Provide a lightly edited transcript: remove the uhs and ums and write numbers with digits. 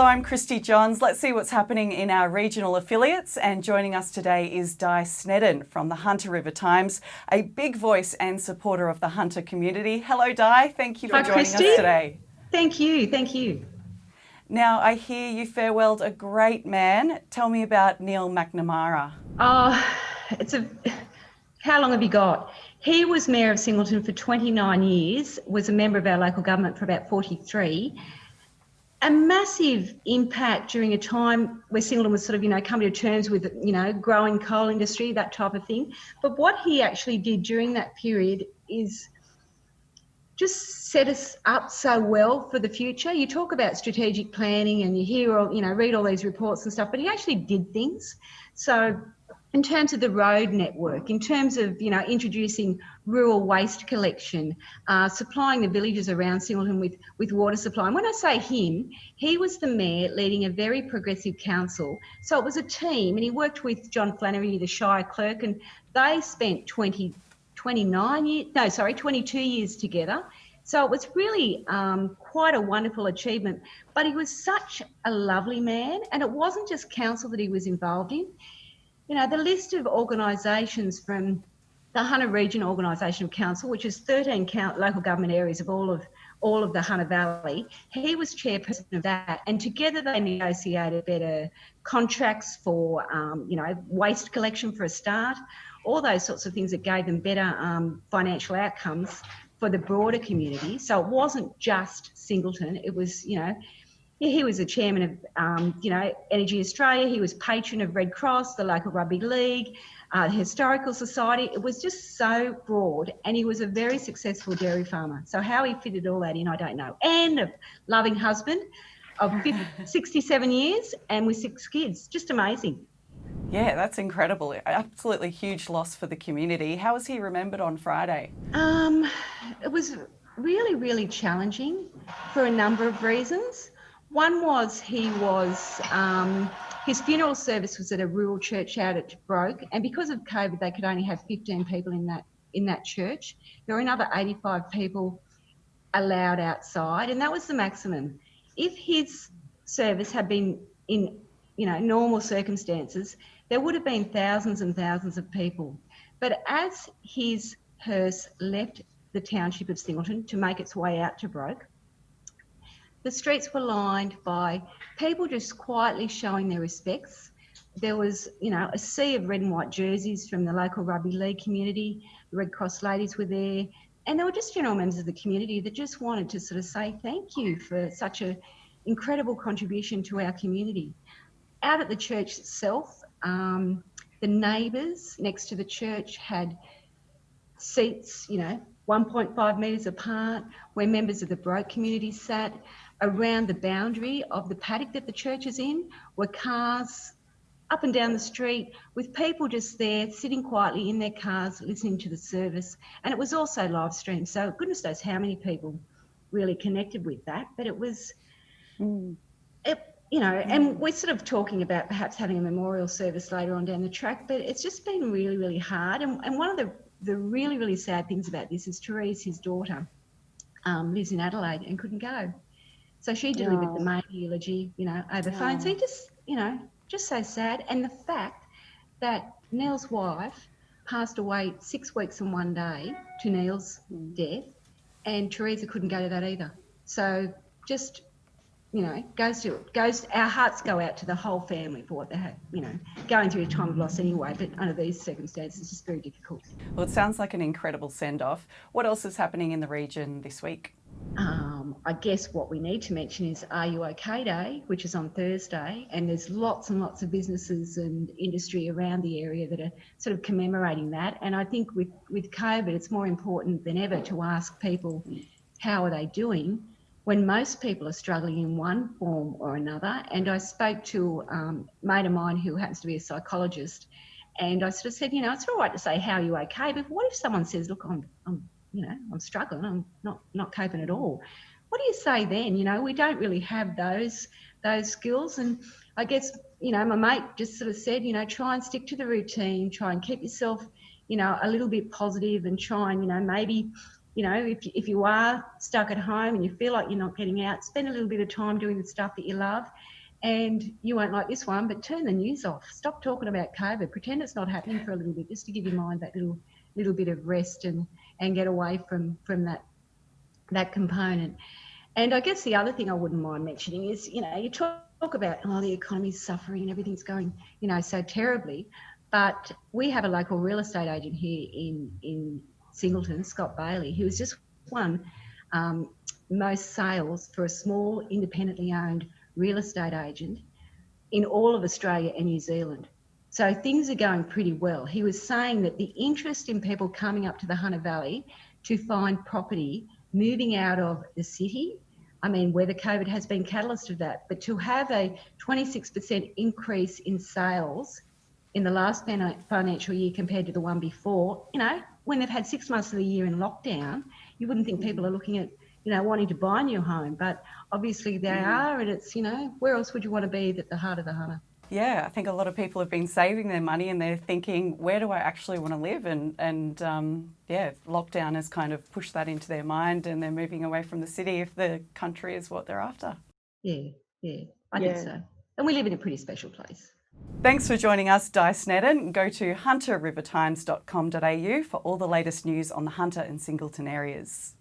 I'm Christy Johns. Let's see what's happening in our regional affiliates. And joining us today is Di Sneddon from the Hunter River Times, a big voice and supporter of the Hunter community. Hello, Di. Thank you for joining us today. Thank you. Now, I hear you farewelled a great man. Tell me about Neil McNamara. How long have you got? He was Mayor of Singleton for 29 years, was a member of our local government for about 43. A massive impact during a time where Singleton was sort of, coming to terms with, growing coal industry, that type of thing. But what he actually did during that period is just set us up so well for the future. You talk about strategic planning and you hear all, read all these reports and stuff, but he actually did things. So in terms of the road network, in terms of, introducing rural waste collection, supplying the villages around Singleton with water supply. And when I say him, he was the mayor leading a very progressive council. So it was a team, and he worked with John Flannery, the Shire clerk, and they spent 22 years together. So it was really quite a wonderful achievement. But he was such a lovely man, and it wasn't just council that he was involved in. The list of organisations from the Hunter Region Organisation of Council, which is 13 local government areas of all of the Hunter Valley, he was chairperson of that, and together they negotiated better contracts for, waste collection for a start, all those sorts of things that gave them better financial outcomes for the broader community. So it wasn't just Singleton, it was, he was the chairman of, Energy Australia. He was patron of Red Cross, the local rugby league, the Historical Society. It was just so broad, and he was a very successful dairy farmer. So how he fitted all that in, I don't know. And a loving husband of 67 years and with 6 kids. Just amazing. Yeah, that's incredible. Absolutely huge loss for the community. How was he remembered on Friday? It was really, really challenging for a number of reasons. One was his funeral service was at a rural church out at Broke, and because of COVID, they could only have 15 people in that church. There were another 85 people allowed outside, and that was the maximum. If his service had been in, normal circumstances, there would have been thousands and thousands of people. But as his hearse left the township of Singleton to make its way out to Broke, the streets were lined by people just quietly showing their respects. There was, a sea of red and white jerseys from the local rugby league community. The Red Cross ladies were there. And there were just general members of the community that just wanted to sort of say thank you for such an incredible contribution to our community. Out at the church itself, the neighbours next to the church had seats, 1.5 metres apart, where members of the Broke community sat. Around the boundary of the paddock that the church is in were cars up and down the street with people just there sitting quietly in their cars listening to the service. And it was also live streamed. So goodness knows how many people really connected with that. But it was, and we're sort of talking about perhaps having a memorial service later on down the track, but it's just been really, really hard. And one of the really, really sad things about this is Therese, his daughter, lives in Adelaide and couldn't go. So she delivered the main eulogy, over phone. So just so sad. And the fact that Neil's wife passed away 6 weeks and 1 day to Neil's death, and Teresa couldn't go to that either. So just, our hearts go out to the whole family for what they had, going through a time of loss anyway, but under these circumstances, it's just very difficult. Well, it sounds like an incredible send-off. What else is happening in the region this week? I guess what we need to mention is Are You OK Day, which is on Thursday, and there's lots and lots of businesses and industry around the area that are sort of commemorating that. And I think with COVID, it's more important than ever to ask people how are they doing when most people are struggling in one form or another. And I spoke to a mate of mine who happens to be a psychologist, and I sort of said, it's all right to say, how are you OK? But what if someone says, look, I'm struggling, I'm not coping at all. What do you say then? We don't really have those skills. And I guess, my mate just sort of said, try and stick to the routine, try and keep yourself, a little bit positive, and try and, maybe, if you are stuck at home and you feel like you're not getting out, spend a little bit of time doing the stuff that you love. And you won't like this one, but turn the news off. Stop talking about COVID. Pretend it's not happening for a little bit, just to give your mind that little bit of rest and get away from that component. And I guess the other thing I wouldn't mind mentioning is, you talk about, the economy's suffering and everything's going, so terribly. But we have a local real estate agent here in Singleton, Scott Bailey, who has just won most sales for a small, independently owned real estate agent in all of Australia and New Zealand. So things are going pretty well. He was saying that the interest in people coming up to the Hunter Valley to find property, moving out of the city, whether COVID has been catalyst of that, but to have a 26% increase in sales in the last financial year compared to the one before, when they've had 6 months of the year in lockdown, you wouldn't think people are looking at, wanting to buy a new home, but obviously they are, and it's, where else would you want to be at the heart of the Hunter? Yeah, I think a lot of people have been saving their money and they're thinking, where do I actually want to live? And lockdown has kind of pushed that into their mind and they're moving away from the city if the country is what they're after. Yeah, I think so. And we live in a pretty special place. Thanks for joining us, Di Sneddon. Go to hunterrivertimes.com.au for all the latest news on the Hunter and Singleton areas.